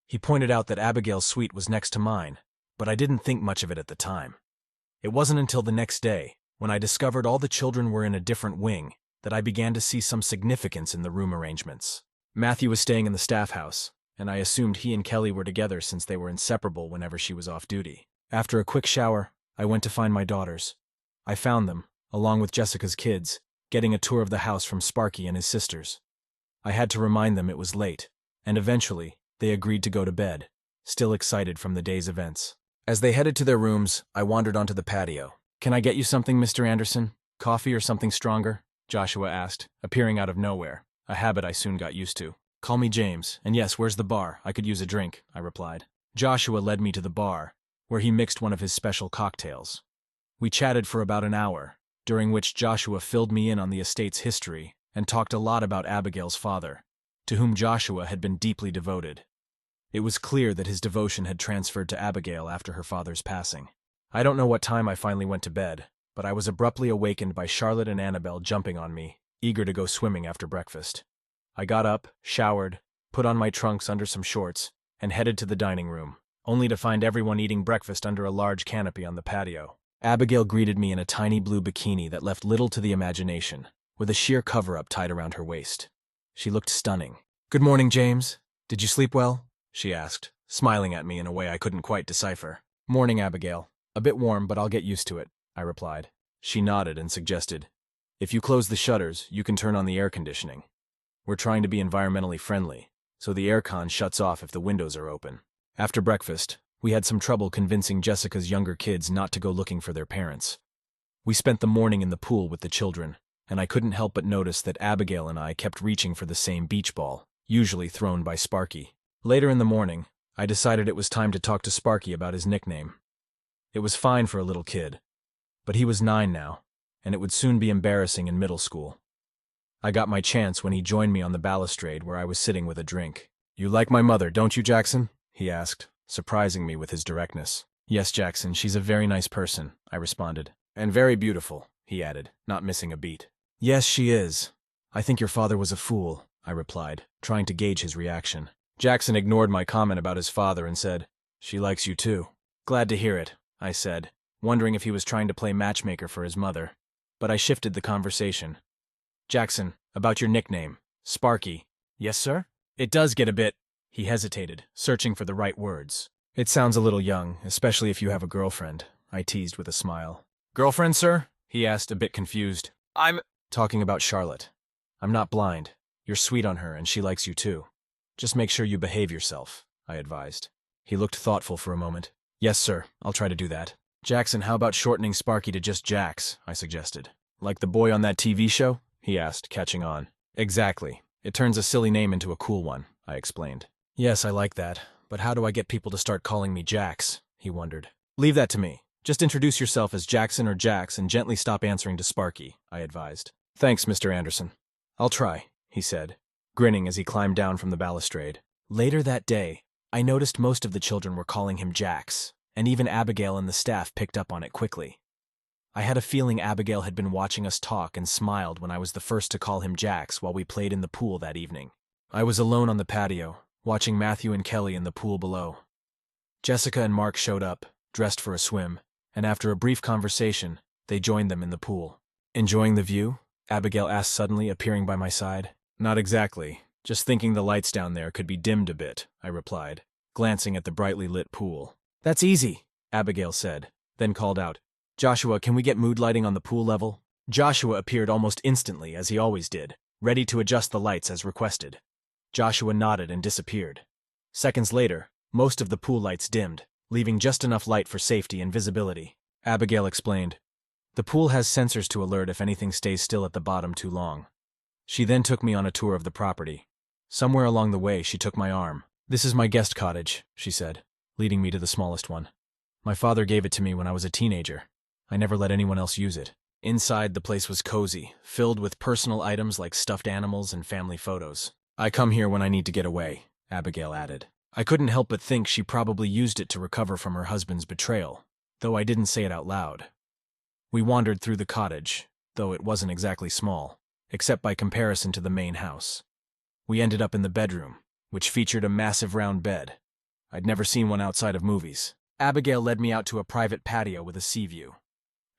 [SPEAKER 1] He pointed out that Abigail's suite was next to mine, but I didn't think much of it at the time. It wasn't until the next day, when I discovered all the children were in a different wing, that I began to see some significance in the room arrangements. Matthew was staying in the staff house, and I assumed he and Kelly were together since they were inseparable whenever she was off duty. After a quick shower, I went to find my daughters. I found them, along with Jessica's kids, getting a tour of the house from Sparky and his sisters. I had to remind them it was late, and eventually, they agreed to go to bed, still excited from the day's events. As they headed to their rooms, I wandered onto the patio. "Can I get you something, Mr. Anderson? Coffee or something stronger?" Joshua asked, appearing out of nowhere, a habit I soon got used to. "Call me James, and yes, where's the bar? I could use a drink," I replied. Joshua led me to the bar, where he mixed one of his special cocktails. We chatted for about an hour, during which Joshua filled me in on the estate's history and talked a lot about Abigail's father, to whom Joshua had been deeply devoted. It was clear that his devotion had transferred to Abigail after her father's passing. I don't know what time I finally went to bed, but I was abruptly awakened by Charlotte and Annabelle jumping on me, eager to go swimming after breakfast. I got up, showered, put on my trunks under some shorts, and headed to the dining room, only to find everyone eating breakfast under a large canopy on the patio. Abigail greeted me in a tiny blue bikini that left little to the imagination, with a sheer cover-up tied around her waist. She looked stunning. "Good morning, James. Did you sleep well?" she asked, smiling at me in a way I couldn't quite decipher. "Morning, Abigail. A bit warm, but I'll get used to it," I replied. She nodded and suggested, "If you close the shutters, you can turn on the air conditioning. We're trying to be environmentally friendly, so the aircon shuts off if the windows are open." After breakfast, we had some trouble convincing Jessica's younger kids not to go looking for their parents. We spent the morning in the pool with the children, and I couldn't help but notice that Abigail and I kept reaching for the same beach ball, usually thrown by Sparky. Later in the morning, I decided it was time to talk to Sparky about his nickname. It was fine for a little kid, but he was 9 now, and it would soon be embarrassing in middle school. I got my chance when he joined me on the balustrade where I was sitting with a drink. "You like my mother, don't you, Jackson?" he asked, surprising me with his directness. "Yes, Jackson, she's a very nice person," I responded. "And very beautiful," he added, not missing a beat. "Yes, she is. I think your father was a fool," I replied, trying to gauge his reaction. Jackson ignored my comment about his father and said, "She likes you too." "Glad to hear it," I said, wondering if he was trying to play matchmaker for his mother. But I shifted the conversation. "Jackson, about your nickname, Sparky." "Yes, sir?" "It does get a bit—" He hesitated, searching for the right words. "It sounds a little young, especially if you have a girlfriend," I teased with a smile. "Girlfriend, sir?" he asked, a bit confused. "I'm talking about Charlotte. I'm not blind. You're sweet on her and she likes you too. Just make sure you behave yourself," I advised. He looked thoughtful for a moment. "Yes, sir, I'll try to do that." "Jackson, how about shortening Sparky to just Jax?" I suggested. "Like the boy on that TV show?" he asked, catching on. "Exactly. It turns a silly name into a cool one," I explained. "Yes, I like that, but how do I get people to start calling me Jax?" he wondered. "Leave that to me. Just introduce yourself as Jackson or Jax and gently stop answering to Sparky," I advised. "Thanks, Mr. Anderson." "I'll try," he said, grinning as he climbed down from the balustrade. Later that day, I noticed most of the children were calling him Jax, and even Abigail and the staff picked up on it quickly. I had a feeling Abigail had been watching us talk and smiled when I was the first to call him Jax while we played in the pool that evening. I was alone on the patio, watching Matthew and Kelly in the pool below. Jessica and Mark showed up, dressed for a swim, and after a brief conversation, they joined them in the pool. "Enjoying the view?" Abigail asked suddenly, appearing by my side. "Not exactly. Just thinking the lights down there could be dimmed a bit," I replied, glancing at the brightly lit pool. "That's easy," Abigail said, then called out, "Joshua, can we get mood lighting on the pool level?" Joshua appeared almost instantly, as he always did, ready to adjust the lights as requested. Joshua nodded and disappeared. Seconds later, most of the pool lights dimmed, leaving just enough light for safety and visibility. Abigail explained, "The pool has sensors to alert if anything stays still at the bottom too long." She then took me on a tour of the property. Somewhere along the way, she took my arm. "This is my guest cottage," she said, leading me to the smallest one. "My father gave it to me when I was a teenager. I never let anyone else use it." Inside, the place was cozy, filled with personal items like stuffed animals and family photos. "I come here when I need to get away," Abigail added. I couldn't help but think she probably used it to recover from her husband's betrayal, though I didn't say it out loud. We wandered through the cottage, though it wasn't exactly small, except by comparison to the main house. We ended up in the bedroom, which featured a massive round bed. I'd never seen one outside of movies. Abigail led me out to a private patio with a sea view.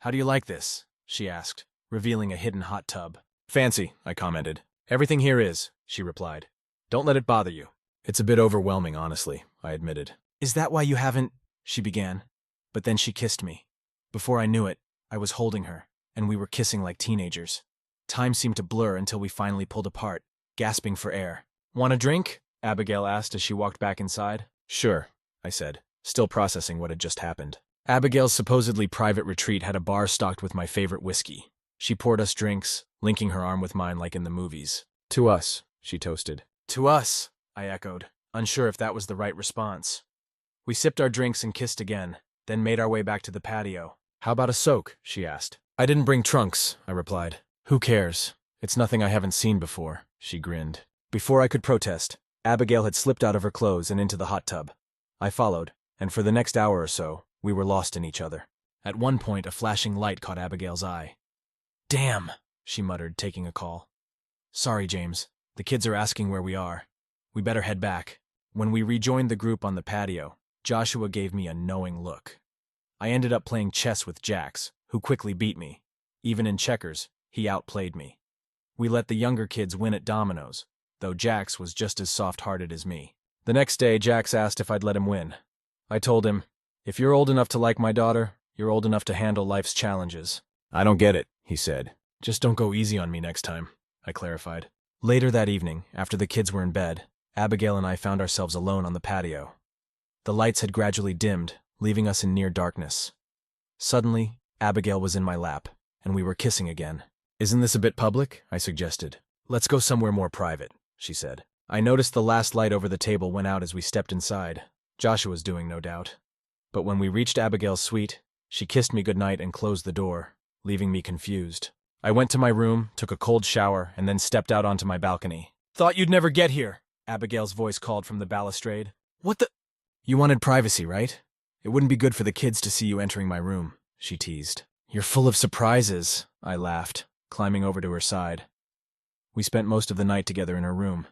[SPEAKER 1] "How do you like this?" she asked, revealing a hidden hot tub. "Fancy," I commented. "Everything here is," she replied. "Don't let it bother you." "It's a bit overwhelming, honestly," I admitted. "Is that why you haven't—" she began. But then she kissed me. Before I knew it, I was holding her, and we were kissing like teenagers. Time seemed to blur until we finally pulled apart, gasping for air. "Want a drink?" Abigail asked as she walked back inside. "Sure," I said, still processing what had just happened. Abigail's supposedly private retreat had a bar stocked with my favorite whiskey. She poured us drinks, linking her arm with mine like in the movies. "To us," she toasted. "To us," I echoed, unsure if that was the right response. We sipped our drinks and kissed again, then made our way back to the patio. "How about a soak?" she asked. "I didn't bring trunks," I replied. "Who cares? It's nothing I haven't seen before," she grinned. Before I could protest, Abigail had slipped out of her clothes and into the hot tub. I followed, and for the next hour or so, we were lost in each other. At one point, a flashing light caught Abigail's eye. "Damn," she muttered, taking a call. "Sorry, James. The kids are asking where we are. We better head back." When we rejoined the group on the patio, Joshua gave me a knowing look. I ended up playing chess with Jax, who quickly beat me. Even in checkers, he outplayed me. We let the younger kids win at dominoes, though Jax was just as soft-hearted as me. The next day, Jax asked if I'd let him win. I told him, "If you're old enough to like my daughter, you're old enough to handle life's challenges." "I don't get it," he said. "Just don't go easy on me next time," I clarified. Later that evening, after the kids were in bed, Abigail and I found ourselves alone on the patio. The lights had gradually dimmed, leaving us in near darkness. Suddenly, Abigail was in my lap, and we were kissing again. "Isn't this a bit public?" I suggested. "Let's go somewhere more private," she said. I noticed the last light over the table went out as we stepped inside. Joshua's doing, no doubt. But when we reached Abigail's suite, she kissed me goodnight and closed the door, leaving me confused. I went to my room, took a cold shower, and then stepped out onto my balcony. "Thought you'd never get here," Abigail's voice called from the balustrade. "What the—" "You wanted privacy, right? It wouldn't be good for the kids to see you entering my room," she teased. "You're full of surprises," I laughed, climbing over to her side. We spent most of the night together in her room.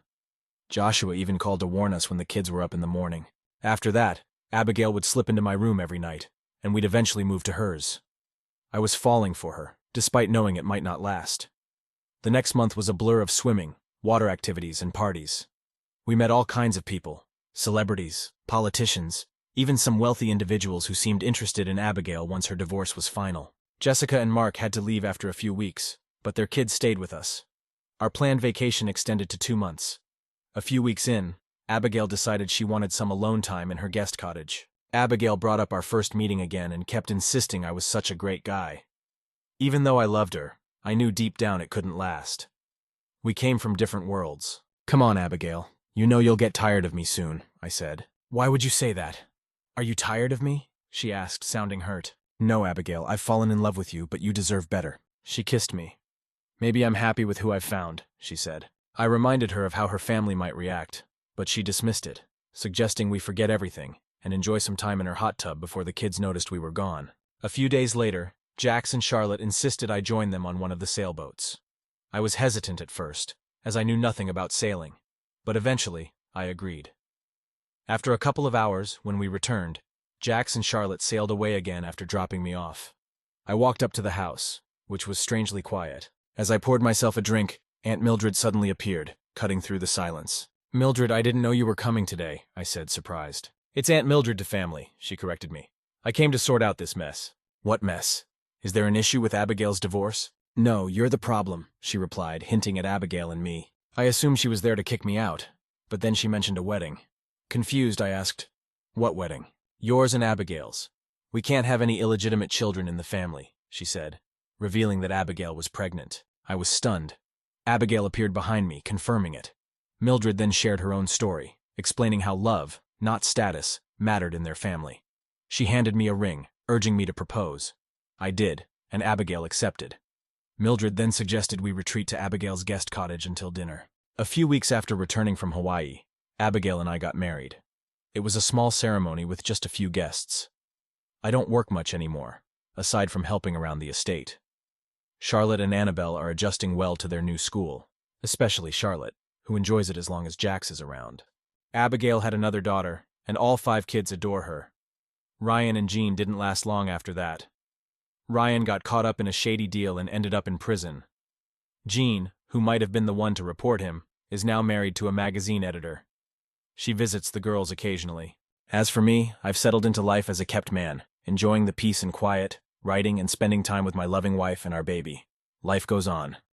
[SPEAKER 1] Joshua even called to warn us when the kids were up in the morning. After that, Abigail would slip into my room every night, and we'd eventually move to hers. I was falling for her, despite knowing it might not last. The next month was a blur of swimming, water activities, and parties. We met all kinds of people, celebrities, politicians, even some wealthy individuals who seemed interested in Abigail once her divorce was final. Jessica and Mark had to leave after a few weeks, but their kids stayed with us. Our planned vacation extended to 2 months. A few weeks in, Abigail decided she wanted some alone time in her guest cottage. Abigail brought up our first meeting again and kept insisting I was such a great guy. Even though I loved her, I knew deep down it couldn't last. We came from different worlds. "Come on, Abigail. You know you'll get tired of me soon," I said. "Why would you say that? Are you tired of me?" she asked, sounding hurt. "No, Abigail, I've fallen in love with you, but you deserve better." She kissed me. "Maybe I'm happy with who I've found," she said. I reminded her of how her family might react, but she dismissed it, suggesting we forget everything and enjoy some time in her hot tub before the kids noticed we were gone. A few days later, Jax and Charlotte insisted I join them on one of the sailboats. I was hesitant at first, as I knew nothing about sailing, but eventually, I agreed. After a couple of hours, when we returned, Jax and Charlotte sailed away again after dropping me off. I walked up to the house, which was strangely quiet. As I poured myself a drink, Aunt Mildred suddenly appeared, cutting through the silence. "Mildred, I didn't know you were coming today," I said, surprised. "It's Aunt Mildred to family," she corrected me. "I came to sort out this mess." "What mess? Is there an issue with Abigail's divorce?" "No, you're the problem," she replied, hinting at Abigail and me. I assumed she was there to kick me out, but then she mentioned a wedding. Confused, I asked, "What wedding?" "Yours and Abigail's. We can't have any illegitimate children in the family," she said, revealing that Abigail was pregnant. I was stunned. Abigail appeared behind me, confirming it. Mildred then shared her own story, explaining how love, not status, mattered in their family. She handed me a ring, urging me to propose. I did, and Abigail accepted. Mildred then suggested we retreat to Abigail's guest cottage until dinner. A few weeks after returning from Hawaii, Abigail and I got married. It was a small ceremony with just a few guests. I don't work much anymore, aside from helping around the estate. Charlotte and Annabelle are adjusting well to their new school, especially Charlotte, who enjoys it as long as Jax is around. Abigail had another daughter, and all 5 kids adore her. Ryan and Jean didn't last long after that. Ryan got caught up in a shady deal and ended up in prison. Jean, who might have been the one to report him, is now married to a magazine editor. She visits the girls occasionally. As for me, I've settled into life as a kept man, enjoying the peace and quiet, writing and spending time with my loving wife and our baby. Life goes on.